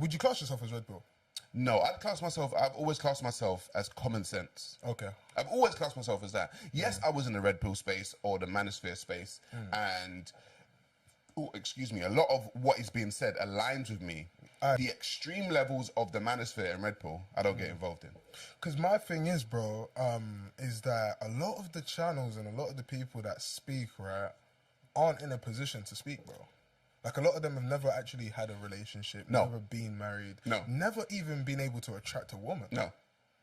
Would you class yourself as red pill? No, I've always classed myself as common sense. Okay. I've always classed myself as that. Yes, I was in the red pill space or the manosphere space, and a lot of what is being said aligns with me. The extreme levels of the manosphere and red pill, I don't get involved in. Because my thing is, bro, is that a lot of the channels and a lot of the people that speak, right, aren't in a position to speak, bro. Like, a lot of them have never actually had a relationship, never been married, never even been able to attract a woman. No.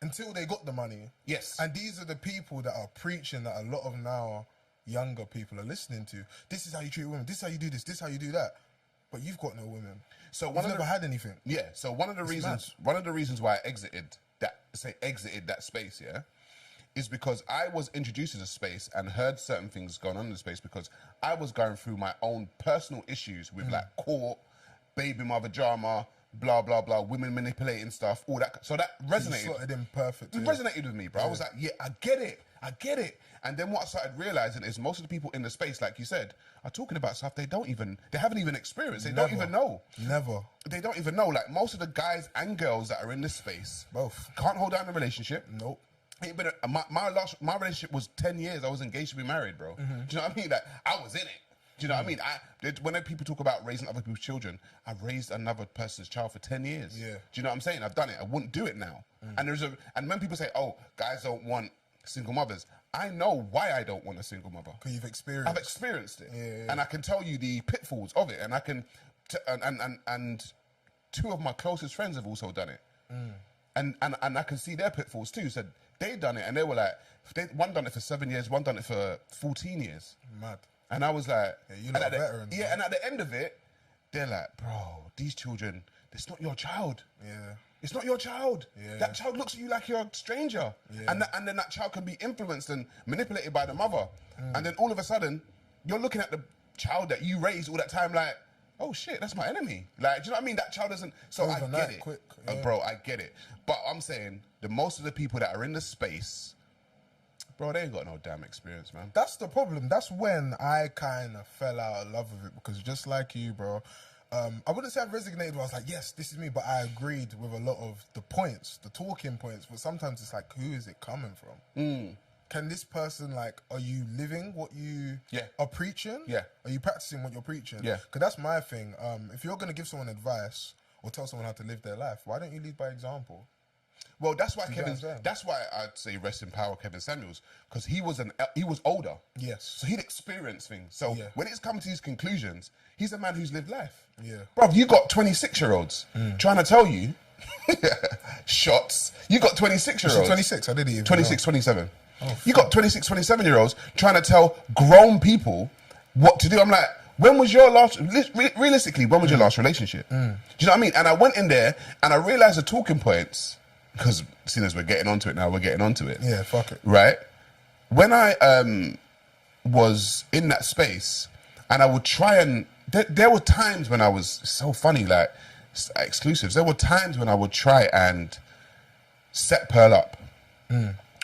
Until they got the money. Yes. And these are the people that are preaching that a lot of now younger people are listening to. This is how you treat women. This is how you do this. This is how you do that. But you've got no women. So you've never had anything. Yeah. So one of the reasons why I exited that space, yeah, is because I was introduced to the space and heard certain things going on in the space because I was going through my own personal issues with like court, baby mother drama, blah, blah, blah, women manipulating stuff, all that. So that resonated. You slotted in perfect. It resonated with me, bro. I was like, yeah, I get it. And then what I started realizing is most of the people in the space, like you said, are talking about stuff they haven't even experienced. They don't even know. Never. They don't even know. Like most of the guys and girls that are in this space, both can't hold down a relationship. Nope. My relationship was 10 years. I was engaged to be married, bro. Do you know what I mean? Like, I was in it. Do you know what I mean? When people talk about raising other people's children, I've raised another person's child for 10 years. Yeah. Do you know what I'm saying? I've done it. I wouldn't do it now. And when people say, oh, guys don't want single mothers, I know why I don't want a single mother. Because you've experienced it. I've experienced it. Yeah. And I can tell you the pitfalls of it. And I can, and two of my closest friends have also done it. And I can see their pitfalls too. So they done it and they were like, one done it for 7 years, one done it for 14 years. Mad. And I was like, you're not a veteran. Yeah, and at the end of it, they're like, bro, these children, it's not your child. Yeah. It's not your child. Yeah. That child looks at you like you're a stranger. Yeah. And then that child can be influenced and manipulated by the mother. And then all of a sudden, you're looking at the child that you raised all that time like, oh shit, that's my enemy. Like, do you know what I mean? That child doesn't, so overnight, I get it. Quick, bro, I get it. But I'm saying, most of the people that are in the space, bro, they ain't got no damn experience, man. That's the problem. That's when I kind of fell out of love with it because just like you, bro, I wouldn't say I've resignated. I was like, yes, this is me, but I agreed with a lot of the points, the talking points. But sometimes it's like, who is it coming from? Can this person, like, are you living what you are preaching? Yeah. Are you practicing what you're preaching? Yeah. Because that's my thing. If you're going to give someone advice or tell someone how to live their life, why don't you lead by example? Well, that's why that's why I'd say rest in power, Kevin Samuels, because he was older. Yes. So he'd experienced things. So when it's come to these conclusions, he's a man who's lived life. Yeah. Bro, you got 26-year-olds trying to tell you shots. You got 26-year-olds. 26, I didn't even 26, 27. Oh, you got 26, 27-year-olds trying to tell grown people what to do. I'm like, when was your last, realistically, when was your last relationship? Do you know what I mean? And I went in there and I realized the talking points, because seeing as we're getting onto it now, we're getting onto it. Yeah, fuck it. Right? When I was in that space and I would try and, there were times when I was, so funny, like, exclusives, there were times when I would try and set Pearl up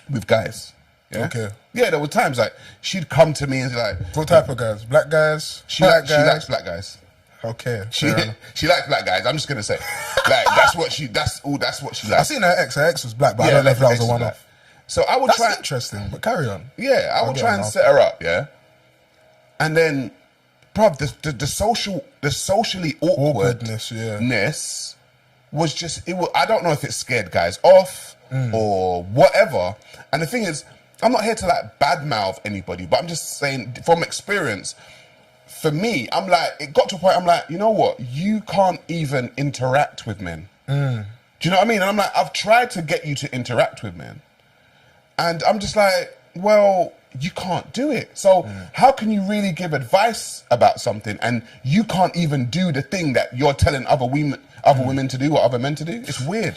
with guys. Yeah? Okay. Yeah, there were times like she'd come to me and be like, what type of guys? Black guys? She likes black guys. Okay. She likes black guys. I'm just gonna say, like that's what she likes. I seen her ex. Her ex was black, but I don't know if that was a one-off. So I would try. That's interesting, but carry on. Yeah, I would try and set her up. Yeah, and then, bruv, the socially awkwardness was just it. I don't know if it scared guys off or whatever. And the thing is, I'm not here to like badmouth anybody, but I'm just saying from experience. For me, I'm like, it got to a point, I'm like, you know what? You can't even interact with men. Do you know what I mean? And I'm like, I've tried to get you to interact with men. And I'm just like, well, you can't do it. So how can you really give advice about something and you can't even do the thing that you're telling other women to do or other men to do? It's weird.